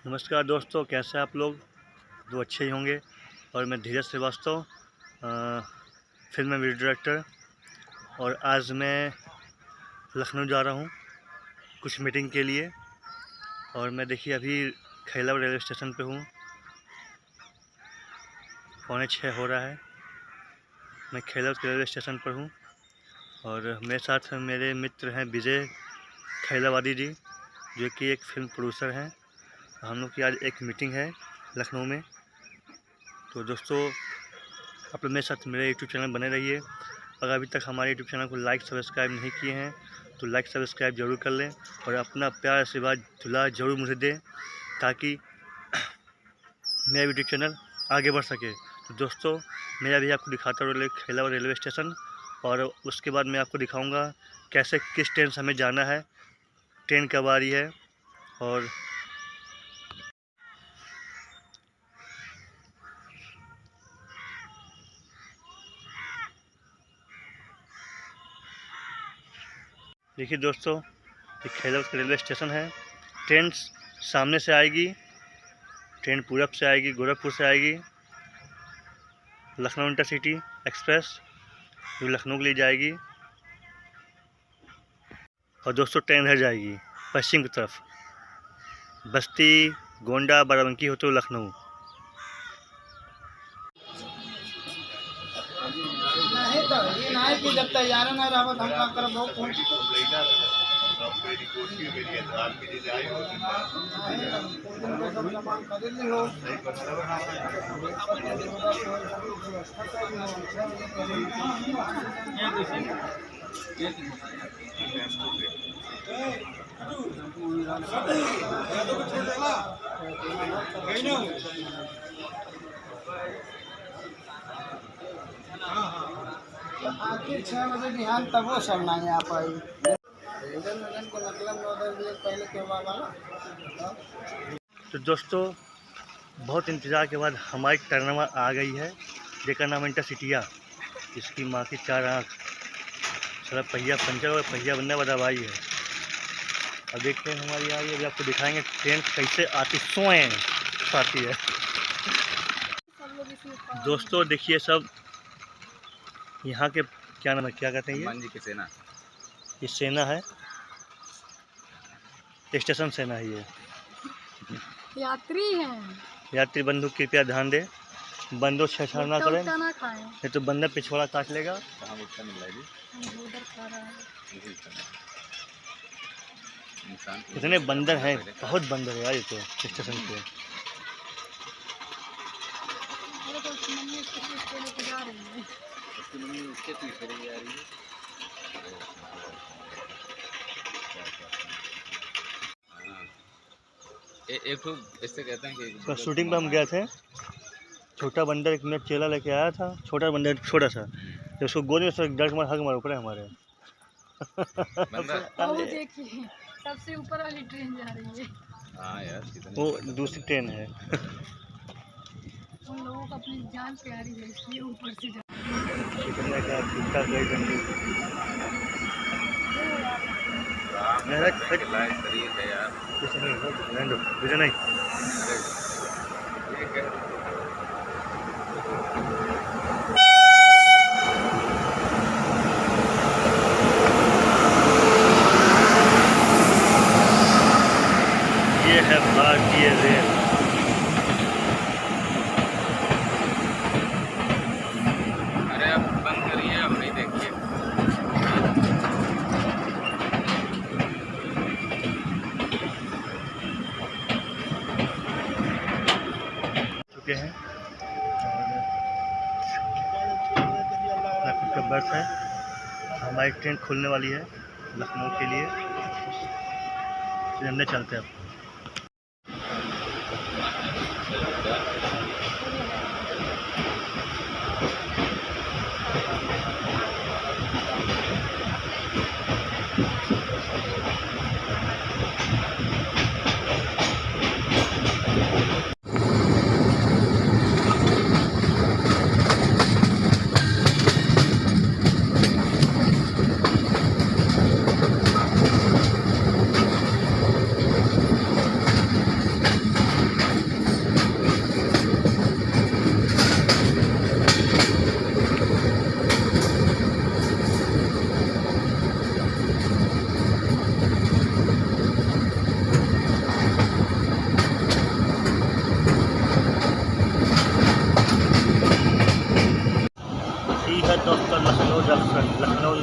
नमस्कार दोस्तों, कैसे आप लोग? तो अच्छे ही होंगे। और मैं धीरज श्रीवास्तव, फिल्म में वीडियो डायरेक्टर। और आज मैं लखनऊ जा रहा हूँ कुछ मीटिंग के लिए। और मैं देखिए अभी खैला रेलवे स्टेशन पे हूँ। 5:45 हो रहा है। मैं खैला रेलवे स्टेशन पर हूँ और मेरे साथ मेरे मित्र हैं विजय खैलावादी जी, जो कि एक फिल्म प्रोड्यूसर हैं। हम लोग की आज एक मीटिंग है लखनऊ में। तो दोस्तों, आप लोग मेरे साथ मेरे यूट्यूब चैनल बने रहिए। अगर अभी तक हमारे यूट्यूब चैनल को लाइक सब्सक्राइब नहीं किए हैं तो लाइक सब्सक्राइब ज़रूर कर लें और अपना प्यार आशीर्वाद दुलार ज़रूर मुझे दें, ताकि मेरा यूट्यूब चैनल आगे बढ़ सके। तो दोस्तों, मैं अभी आपको दिखाता हूँ खैला रेलवे स्टेशन, और उसके बाद मैं आपको दिखाऊँगा कैसे किस ट्रेन से हमें जाना है, ट्रेन कब आ रही है। और देखिए दोस्तों, ये खैला रेलवे स्टेशन है। ट्रेन सामने से आएगी, ट्रेन पूरब से आएगी, गोरखपुर से आएगी। लखनऊ इंटरसिटी एक्सप्रेस जो लखनऊ के लिए जाएगी। और दोस्तों, ट्रेन इधर जाएगी पश्चिम की तरफ, बस्ती, गोंडा, बाराबंकी होते हुए लखनऊ। जब तैयार ना रहा हम काम कर बहुत आखिर 6 बजे बिहान तब वो सब नहीं आ पाई। के मतलब पहले के वाला। तो दोस्तों, बहुत इंतज़ार के बाद हमारी टर्नवा आ गई है, जेका नाम इंटरसिटिया। इसकी माँ की 4 आँख, सारा पहिया पंचर और पहिया बनने वाला दवाई है। अब देखते हैं हमारी आ रही है। अभी आपको दिखाएंगे ट्रेन कैसे आती सोए आती है। दोस्तों देखिए, सब यहाँ के क्या नाम है, क्या कहते हैं ये? हनुमान जी की सेना। ये सेना है, स्टेशन सेना है। ये यात्री हैं। यात्री बंधु कृपया ध्यान दें, बंदो छेड़छाड़ ना करें, नहीं तो बंदर पिछवाड़ा काट लेगा। कहाँ मुक्ता मिल रहा है जी? उधर खा रहा है। इंसान इतने बंदर हैं, बहुत बंदर है यार ये तो स्टेशन पे। अरे तो उसकी मम्मी इसको लेके जा रही है। उसकी मम्मी उसके पीछे रही आ रही है। एक तो इससे कहते हैं कि तो शूटिंग पे हम गए थे। छोटा बंदर एक मेरा चेला लेके आया था, छोटा बंदर छोटा सा, तो उसको गोद में से डर के मारे हग मार ऊपर है हमारे। वो देखिए, सबसे ऊपर वाली ट्रेन जा रही है। हाँ यार, वो दूसरी ट्रेन है। उन लोगों को अपनी जान प्यारी है, इसलिए ऊपर से जा शरीर है यार। नहीं ये है भारतीय रेल। अरे आप बंद करिए, अब नहीं देखिए। चुके हैं और का बर्थ है। हमारी ट्रेन खुलने वाली है लखनऊ के लिए। अंदर चलते हैं अब।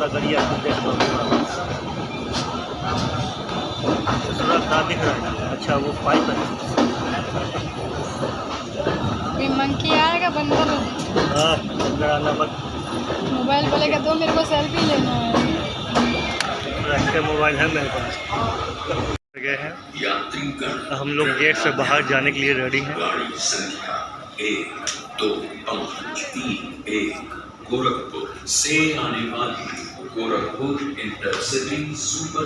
नगरिया दूसरा क्या दिख रहा है? अच्छा वो पाइप है। कोई मंकी आएगा बंदर हाँ बंदर आना बस। मोबाइल बोलेगा तो मेरे को सेल्फी लेना है। रखे मोबाइल है मेरे पास। गए हैं हम लोग गेट से बाहर जाने के लिए रेडी हैं। गाड़ी संख्या 1, 2, 5, 3, 1 गोरखपुर से आने वाली Gorakhpur intercity super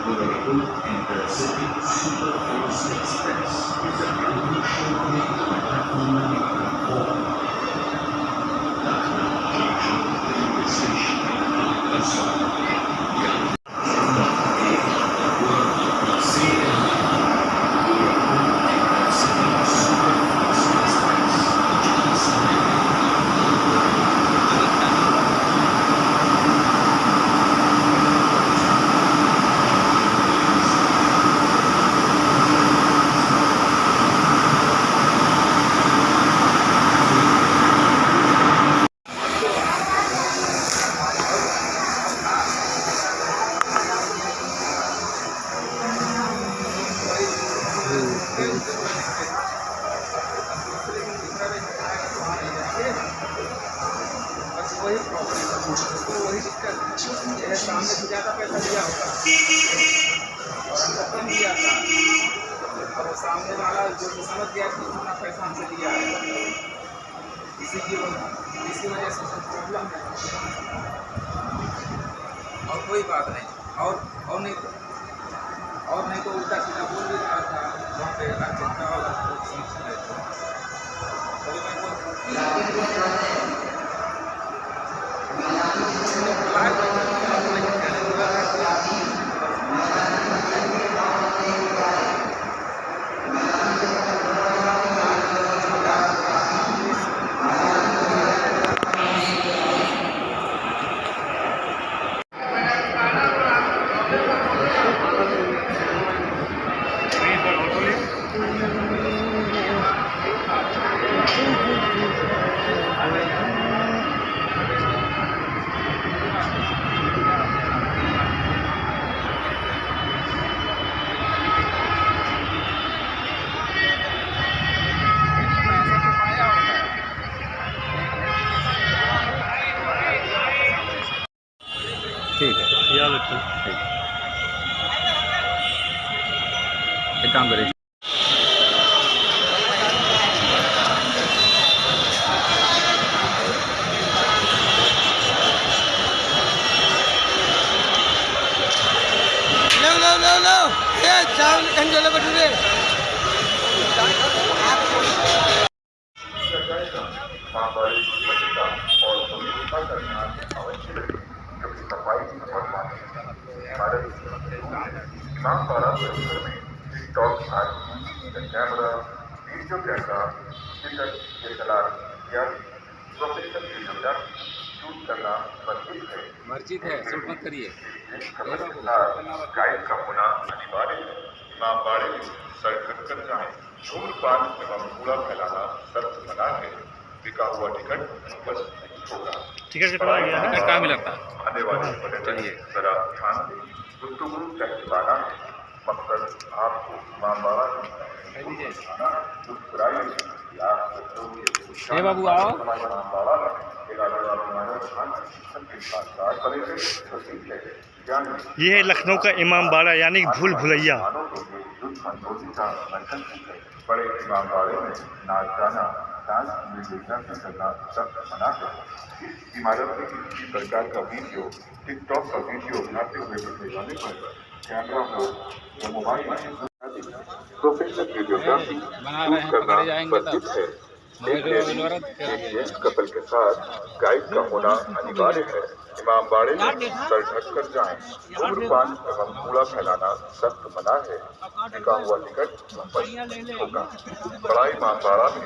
Gorakhpur intercity super fast express वही प्रॉब्लम तो वही दिक्कत है। सामने से ज़्यादा पैसा दिया होगा और हमको कम दिया था, और सामने वाला जो समझ गया कि इतना पैसा हमसे दिया है, इसी वजह से सब प्रॉब्लम है। और कोई बात नहीं, और नहीं तो उल्टा सीधा बोल भी रहा था वहाँ पे चिंता वाला समस्या है। ठीक है याद रखो। एक काम करें लो ये चावल कंजोले बटुरे camera video camera ticket DSLR या प्रोफेशनल वीडियोग्राफी शूट करना वर्जित है। वर्जित है, शूट मत करिए। गाइड का होना अनिवार्य है। इमामबाड़े में सड़क कर जाएं। धूम्रपान एवं कूड़ा फैलाना सख्त मना है। बिका हुआ टिकट बस होगा। टिकट कटवा गया है। कहाँ मिला था? आने वाले पर्यटन जरा ध्यान दें। गुफ्तगू कहवाना है। मकसद आपको इमामबाड़ा हे बाबू आओ। ये है लखनऊ का इमामबाड़ा यानी भूल भुलैया। बड़े इमामबाड़े में नाच गाना डांस वीडियोग्राफी करना सख्त मना है। इस इमारत में किसी प्रकार का वीडियो टिकटॉक का वीडियो बनाते हुए पकड़े जाने पर कैमरा हो या मोबाइल प्रोफेशनल वीडियोग्राफी शूट करना वर्जित है। कपल के साथ गाइड का होना अनिवार्य है। इमामबाड़े में सर ढककर जाएं। धूम्रपान एवं कूड़ा फैलाना सख्त मना है। बिका हुआ टिकट बस होगा। बड़ा इमामबाड़ा में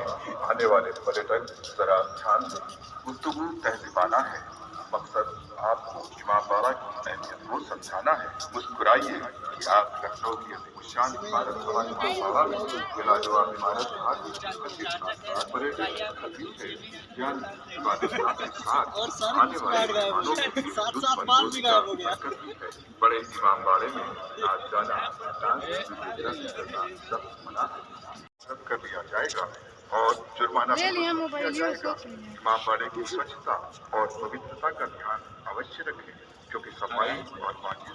आने वाले पर्यटक जरा ध्यान दें। गुफ्तगू तहजीबाना है। मकसद आपको इमामबाड़ा की अहमियत को समझाना है। मुस्कुराइए कि आप लखनऊ की अजीमशान इमारत इमामबाड़ा में ये लाजवाब इमारत भारतीय संस्कृति के साथ पर्यटन खतीब है, ज्ञान इबादत के साथ आने वाले मेहमानों के लिए लुत्फ अंदोज़ी का मरकज़ भी है। बड़े इमामबाड़े में नाच गाना, डांस करना सख्त मना है, सब कर लिया जाएगा और जुर्माना ले लिया भी मोबाइल, किया ये जाएगा। सोच लिया। इमामबाड़े की स्वच्छता और पवित्रता का ध्यान अवश्य रखें, क्योंकि सफाई और पानी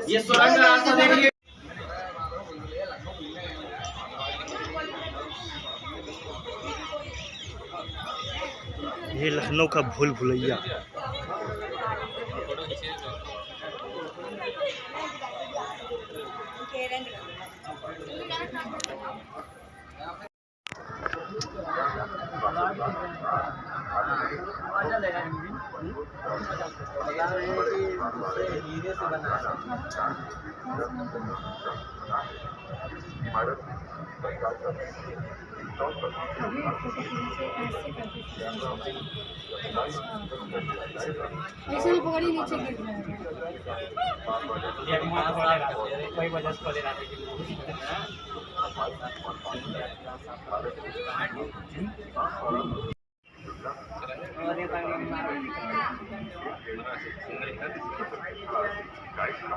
ये सुरंग रास्ता देखिए। ये लखनऊ का भूल भुलैया। ऐसे ही पकड़ी नीचे गिर गाइड का